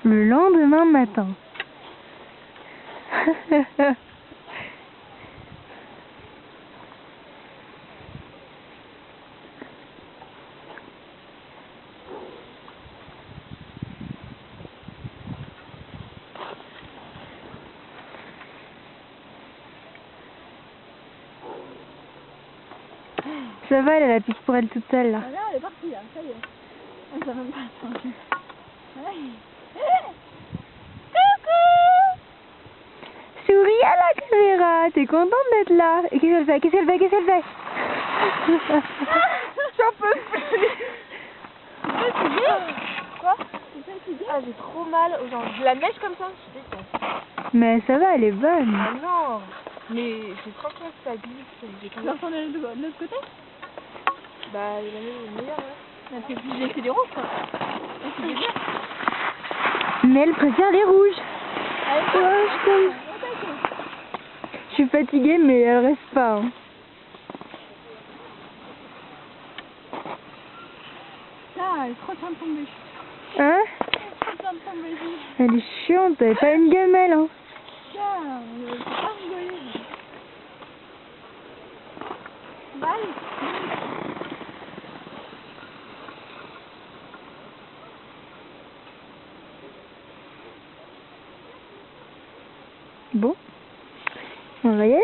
le lendemain matin. Ça va, elle a la piste pour elle toute seule là. Ah là, elle est partie là, ça y est. Elle s'est même pas attendue. Coucou! Souris à la caméra, t'es contente d'être là? Et qu'est-ce qu'elle fait? Qu'est-ce qu'elle fait? Qu'est-ce qu'elle fait? J'en peux plus. T'es fatiguée? Quoi? T'es fatiguée? Ah, j'ai trop mal aux jambes. De la neige comme ça, je déteste. Mais ça va, elle est bonne. Ah non. Mais j'ai franchement que ça glisse. Tu vas retourner de l'autre côté? Bah, il est meilleur, ouais. J'ai fait des rouges, quoi. C'est des verts. Mais elle préfère les rouges. Allez, Ouais, je t'aime. Je suis fatiguée, mais elle reste pas. Hein. Ah, elle est trop chiante de tomber. Hein? Elle est trop chiante de tomber. Elle est chiante, elle est pas une gamelle. Hein. Tiens, on va pas rigoler. Bah, allez. Bon, on va y aller.